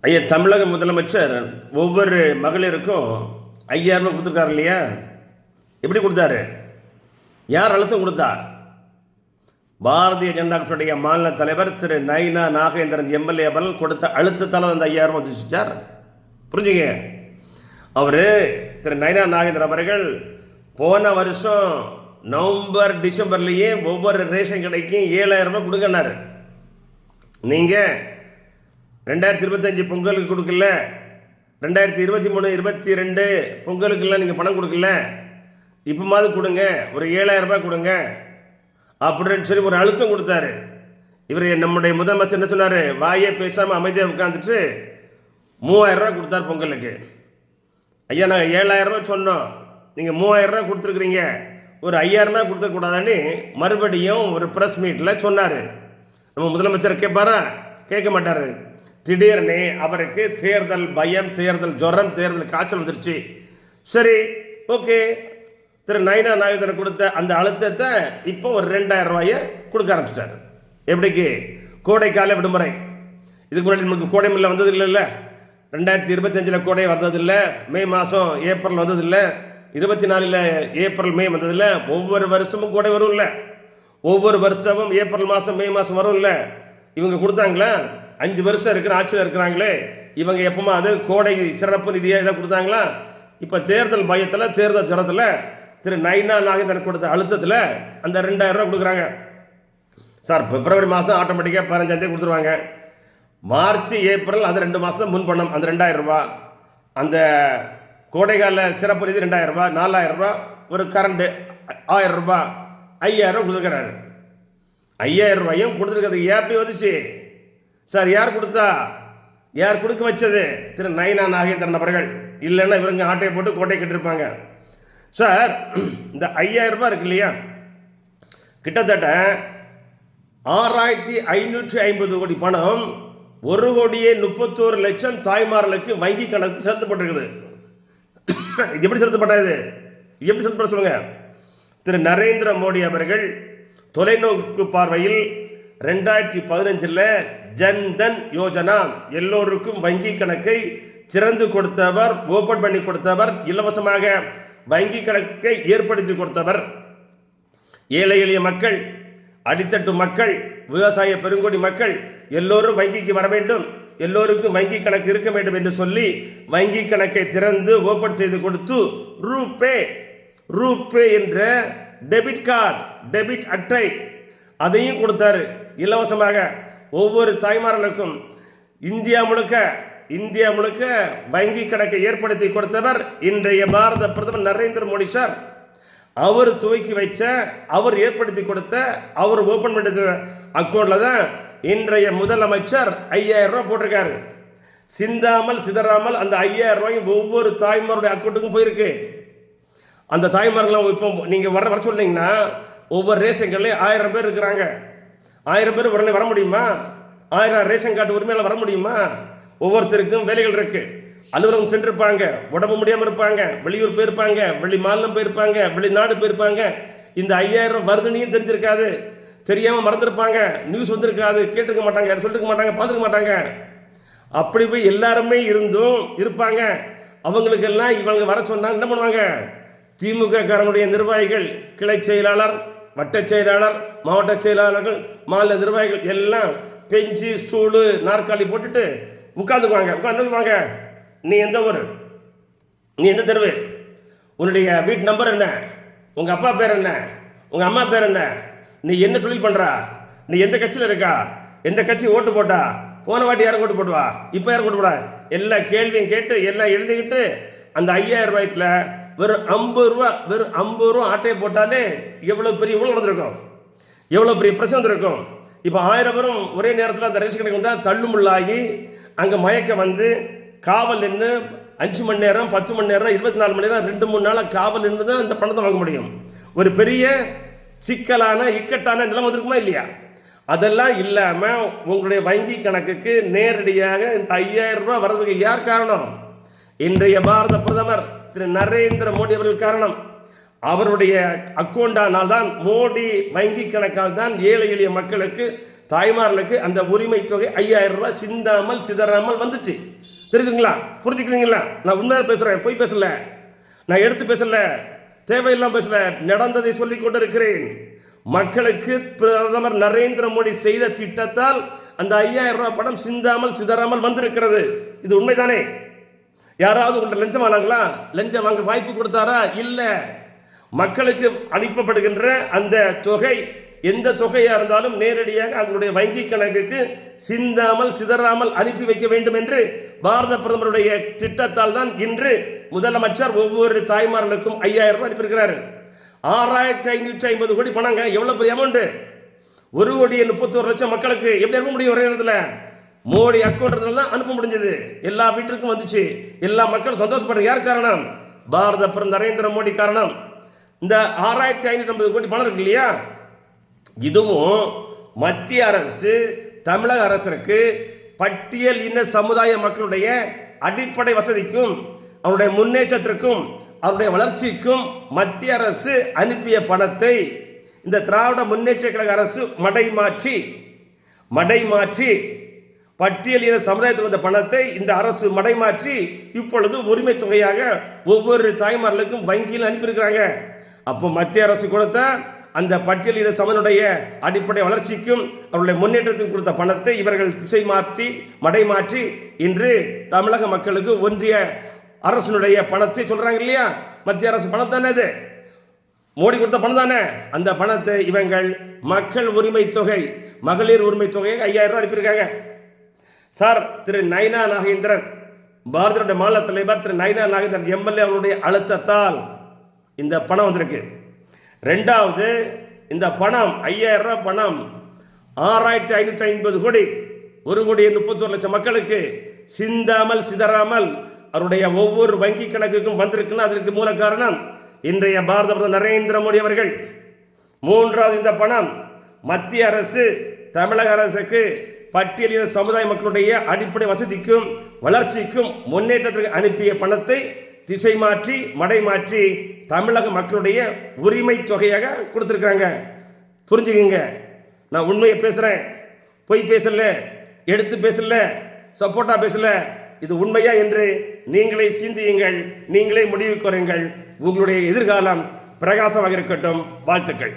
ஐயா, தமிழக முதலமைச்சர் ஒவ்வொரு மகளிருக்கும் 5000 ரூபாய் கொடுத்துருக்காரு இல்லையா? எப்படி கொடுத்தாரு? யார் அழுத்தம் கொடுத்தா? பாரதிய ஜனதா கட்சியுடைய மாநில தலைவர் திரு நயினா நாகேந்திரன் எம்எல்ஏ அவர்கள் கொடுத்த அழுத்தத்தால் அந்த 5000 ரூபாய் வந்துச்சார். புரிஞ்சுங்க. அவர் திரு நயினா நாகேந்திரன் அவர்கள் போன வருஷம் நவம்பர் டிசம்பர்லேயே ஒவ்வொரு ரேஷன் கடைக்கும் 7000 ரூபாய் கொடுக்கனாரு. நீங்கள் 2025 பொங்கலுக்கு கொடுக்கல, 2023 22 பொங்கலுக்கெல்லாம் நீங்கள் பணம் கொடுக்கல, இப்போ மாதிரி கொடுங்க, ஒரு 7000 ரூபாய் கொடுங்க அப்படின்னு சொல்லி ஒரு அழுத்தம் கொடுத்தாரு. இவர் நம்முடைய முதலமைச்சர் என்ன சொன்னார்? வாயே பேசாமல் அமைதியாக உட்காந்துட்டு 3000 ரூபாய் கொடுத்தார் பொங்கலுக்கு. ஐயா, நாங்கள் 7000 ரூபாய் சொன்னோம், நீங்கள் 3000 ரூபாய் கொடுத்துருக்குறீங்க, ஒரு 5000 ரூபாய் கொடுத்துக்கூடாதான்னு மறுபடியும் ஒரு ப்ரெஸ் மீட்டில் சொன்னார். நம்ம முதலமைச்சர் கேட்பாரா? கேட்க மாட்டார். திடீர்னு அவருக்கு தேர்தல் பயம், தேர்தல் ஜுரம், தேர்தல் காய்ச்சல் வந்துருச்சு. சரி, ஓகே, திரு நயினா நாகேந்திரன் கொடுத்த அந்த அழுத்தத்தை இப்போ ஒரு 2000 ரூபாயை கொடுக்க ஆரம்பிச்சிட்டார். எப்படிக்கு? கோடைக்கால விடுமுறை. இதுக்கு முன்னாடி நமக்கு கோடை மில்ல வந்தது இல்லைல்ல. 2025 கோடை வந்ததில்லை, மே மாதம் ஏப்ரல் வந்ததில்லை, 24 ஏப்ரல் மே வந்ததில்லை. ஒவ்வொரு வருஷமும் கோடை வரும் இல்லை, ஒவ்வொரு வருஷமும் ஏப்ரல் மாதம் மே மாதம் வரும் இல்லை. இவங்க கொடுத்தாங்களா? 5 வருஷம் இருக்கிற ஆட்சியில் இருக்கிறாங்களே, இவங்க எப்பவுமா அது கோடை சிறப்பு நிதியாக இதை கொடுத்தாங்களா? இப்போ தேர்தல் பயத்தில், தேர்தல் ஜுரத்தில் திரு நயினா நாகேந்திரன் கொடுத்த அழுத்தத்தில் அந்த 2000 ரூபாய் கொடுக்குறாங்க. சார், பிப்ரவரி மாதம் ஆட்டோமேட்டிக்காக 15 கொடுத்துருவாங்க. மார்ச் ஏப்ரல் அது 2 மாதம் முன்பணம், அந்த 2000 ரூபாய். அந்த கோடைகால சிறப்பு நிதி 2000 ரூபாய், 4000 ரூபாய், ஒரு கரண்ட்டு 1000 ரூபாய், 5000 ரூபாய் கொடுத்துருக்கிறாரு. 5000 ரூபாயும் கொடுத்துருக்கிறதுக்கு எப்படி வந்துச்சு சார்? யார் கொடுத்தா? யார் கொடுக்க வச்சது? திரு நயினா நாகேந்திரன் அவர்கள். இல்லைன்னா இவங்க ஆட்டையை போட்டு கோட்டை கட்டிருப்பாங்க. சார், இந்த 5000 ரூபாய் இருக்கு இல்லையா, கிட்டத்தட்ட 6550 கோடி பணம், 1,31,00,000 தாய்மார்களுக்கு வங்கி கணக்கு செலுத்தப்பட்டிருக்குது. எப்படி செலுத்தப்பட்டது? எப்படி செலுத்தப்பட சொல்லுங்க? திரு நரேந்திர மோடி அவர்கள் தொலைநோக்கு பார்வையில் 2015 ஜன்தன் யோஜனா, எல்லோருக்கும் வங்கி கணக்கை திறந்து கொடுத்தவர், ஓபன் பண்ணி கொடுத்தவர், இலவசமாக வங்கி கணக்கை ஏற்படுத்தி கொடுத்தவர். ஏழை எளிய மக்கள், அடித்தட்டு மக்கள், விவசாய பெருங்கொடி மக்கள் எல்லோரும் வங்கிக்கு வர வேண்டும், எல்லோருக்கும் வங்கி கணக்கு இருக்க வேண்டும் என்று சொல்லி வங்கி கணக்கை திறந்து ஓபன் செய்து கொடுத்து ரூபே என்ற டெபிட் கார்டு, டெபிட் அட்டை அதையும் கொடுத்தாரு இலவசமாக ஒவ்வொரு தாய்மார்களுக்கும். இந்தியா முழுக்க வங்கி கணக்கை ஏற்படுத்தி கொடுத்தவர் இன்றைய பாரத பிரதமர் நரேந்திர மோடி சார். அவர் துவக்கி வைச்ச, அவர் ஏற்படுத்தி கொடுத்த, அவர் ஓபன் பண்ண அக்கௌண்ட்ல தான் இன்றைய முதலமைச்சர் 5000 ரூபாய் போட்டிருக்காரு. சிந்தாமல் சிதறாமல் அந்த 5000 ரூபாயும் ஒவ்வொரு தாய்மாருடைய அக்கௌண்ட்டுக்கும் போயிருக்கு. அந்த தாய்மார்கள் இப்போ நீங்கள் வர சொன்னீங்கன்னா ஒவ்வொரு ரேஷன் கடையிலையும் 1000 பேர் இருக்கிறாங்க. 1000 பேர் உடனே வர முடியுமா? 1000 ரேஷன் கார்டு உரிமையால் வர முடியுமா? ஒவ்வொருத்தருக்கும் வேலைகள் இருக்கு. அலுவலகம் சென்றிருப்பாங்க, உடம்பு முடியாமல் இருப்பாங்க, வெளியூர் போயிருப்பாங்க, வெளி மாநிலம் போயிருப்பாங்க, வெளிநாடு போயிருப்பாங்க. இந்த 5000 ரூபாய் வருதுன்னு தெரிஞ்சிருக்காது, தெரியாமல் மறந்துருப்பாங்க, நியூஸ் வந்திருக்காது, கேட்டுக்க மாட்டாங்க, சொல்லிருக்க மாட்டாங்க, பார்த்துக்க மாட்டாங்க. அப்படி போய் எல்லாருமே இருப்பாங்க. அவங்களுக்கெல்லாம் இவங்க வர சொன்னாங்க, என்ன பண்ணுவாங்க? திமுக காரனுடைய நிர்வாகிகள், கிளை செயலாளர், வட்ட செயலாளர், மாவட்ட செயலாளர்கள், மாநில நிர்வாகிகள் எல்லாம் பெஞ்சு ஸ்டூலு நாற்காலி போட்டுட்டு உட்காந்துருவாங்க. நீ எந்த ஊர், நீ எந்த தெருவு, உன்னுடைய வீட்டு நம்பர் என்ன, உங்கள் அப்பா பேர் என்ன, உங்கள் அம்மா பேர் என்ன, நீ என்ன தொழில் பண்ணுறா, நீ எந்த கட்சியில் இருக்கா, எந்த கட்சி ஓட்டு போட்டா, போன வாட்டி யாரும் ஓட்டு போட்டுவா, இப்போ யாரும் ஓட்டு போடா, எல்லா கேள்வியும் கேட்டு எல்லாம் எழுதிக்கிட்டு அந்த 5000 ரூபாய்க்குல வெறும் 50 ரூபா ஆட்டையை போட்டாலே எவ்வளோ பெரிய ஊழல் நடந்திருக்கும், எவ்வளோ பெரிய பிரச்சனை வந்திருக்கும். இப்போ 1000 பேரும் ஒரே நேரத்தில் அந்த ரேஷன் கடைக்கு வந்தால் தள்ளுமுள்ளாகி அங்கே மயக்க வந்து காவல் நின்று 5 மணி நேரம், 10 மணி நேரம், 24 மணி நேரம், 2-3 நாளாக காவல் நின்று தான் இந்த பணத்தை வாங்க முடியும். ஒரு பெரிய சிக்கலான இக்கட்டான நிலைமை வந்திருக்குமா இல்லையா? அதெல்லாம் இல்லாமல் உங்களுடைய வங்கி கணக்குக்கு நேரடியாக இந்த 5000 ரூபாய் வர்றதுக்கு யார் காரணம்? இன்றைய பாரத பிரதமர் திரு நரேந்திர மோடி அவர்கள் காரணம். அவருடைய அக்கௌண்டானால் தான், மோடி வங்கி கணக்கால் தான் ஏழை எளிய மக்களுக்கு தாய்மார்களுக்கு அந்த உரிமை தொகை 5000 ரூபாய் சிந்தாமல் சிதறாமல் வந்துச்சு. தெரியுதுங்களா? புரிஞ்சுக்கிறீங்களா? நான் உண்மையாக பேசுகிறேன், பொய் பேசல, நான் எடுத்து பேசல, தேவையில்லாம பேசல, நடந்ததை சொல்லிக் கொண்டிருக்கிறேன். மக்களுக்கு பிரதமர் நரேந்திர மோடி செய்த திட்டத்தால் அந்த 5000 ரூபாய் பணம் சிந்தாமல் சிதறாமல் வந்திருக்கிறது. இது உண்மைதானே? யாராவது உங்கள்கிட்ட லஞ்சம் வாங்கினாங்களா? லஞ்சம் வாங்க வாய்ப்பு கொடுத்தாரா? இல்லை. மக்களுக்கு அனுப்பப்படுகின்ற அந்த தொகை எந்த தொகையாக இருந்தாலும் நேரடியாக அவங்களுடைய வங்கி கணக்குக்கு சிந்தாமல் சிதறாமல் அனுப்பி வைக்க வேண்டும் என்று பாரத பிரதமருடைய திட்டத்தால் தான் இன்று முதலமைச்சர் ஒவ்வொரு தாய்மார்களுக்கும் 5000 ரூபாய் அனுப்பியிருக்கிறார். 6550 கோடி பணங்க. எவ்வளோ பெரிய அமௌண்ட்! 1,31,00,000 மக்களுக்கு எப்படி அனுப்ப முடியும் ஒரே நேரத்தில்? மோடி அக்கௌண்ட்ல தான் அனுப்ப முடிஞ்சது. எல்லா வீட்டிற்கும் வந்துச்சு. எல்லா மக்களும் சந்தோஷப்படுறது யார் காரணம்? பாரத பிரதமர் நரேந்திர மோடி காரணம். இந்த 6550 கோடி பணம் இருக்கு இல்லையா, இதுவும் மத்திய அரசு தமிழக அரசிற்கு பட்டியல் இன சமுதாய மக்களுடைய அடிப்படை வசதிக்கும் அவருடைய முன்னேற்றத்திற்கும் அவருடைய வளர்ச்சிக்கும் மத்திய அரசு அனுப்பிய பணத்தை இந்த திராவிட முன்னேற்ற கழக அரசு மடைமாற்றி பட்டியல் இன சமுதாயத்தில் வந்த பணத்தை இந்த அரசு மடைமாற்றி இப்பொழுது உரிமை தொகையாக ஒவ்வொரு தாய்மார்களுக்கும் வங்கியில் அனுப்பியிருக்கிறாங்க. அப்போ மத்திய அரசு கொடுத்த அந்த பட்டியல் இன சமனுடைய அடிப்படை வளர்ச்சிக்கும் அவருடைய முன்னேற்றத்திற்கும் கொடுத்த பணத்தை இவர்கள் திசை மாற்றி மடைமாற்றி இன்று தமிழக மக்களுக்கு ஒன்றிய அரசினுடைய பணத்தை சொல்றாங்க இல்லையா? மத்திய அரசு பணம் தானே, அது மோடி கொடுத்த பணம் தானே. அந்த பணத்தை இவங்கள் மக்கள் உரிமை தொகை, மகளிர் உரிமை தொகையை 5000 ரூபாய் அனுப்பியிருக்காங்க. சார், திரு நயினா நாகேந்திரன், பாரதிய மாநில தலைவர் திரு நயினா நாகேந்திரன் எம்எல்ஏ அவருடைய அழுத்தத்தால் இந்த பணம் வந்திருக்கு. ரெண்டாவது, இந்த பணம் 5000 ரூபாய் பணம் 6550 கோடி, 1,31,00,000 மக்களுக்கு சிந்தாமல் சிதறாமல் அவருடைய ஒவ்வொரு வங்கி கணக்குக்கும் வந்திருக்குன்னு அதற்கு மூல காரணம் இன்றைய பாரத பிரதமர் நரேந்திர மோடி அவர்கள். மூன்றாவது, இந்த பணம் மத்திய அரசு தமிழக அரசுக்கு பட்டியலின சமுதாய மக்களுடைய அடிப்படை வசதிக்கும் வளர்ச்சிக்கும் முன்னேற்றத்திற்கு அனுப்பிய பணத்தை திசை மாற்றி மடைமாற்றி தமிழக மக்களுடைய உரிமை தொகையாக கொடுத்துருக்காங்க. புரிஞ்சுக்கங்க, நான் உண்மையை பேசுகிறேன், பொய் பேசல, எடுத்து பேசல, சப்போர்ட்டா பேசல. இது உண்மையா என்று நீங்களே சிந்தியுங்கள், நீங்களே முடிவு கூறுங்கள். உங்களுடைய எதிர்காலம் பிரகாசமாக இருக்கட்டும். வாழ்த்துக்கள்.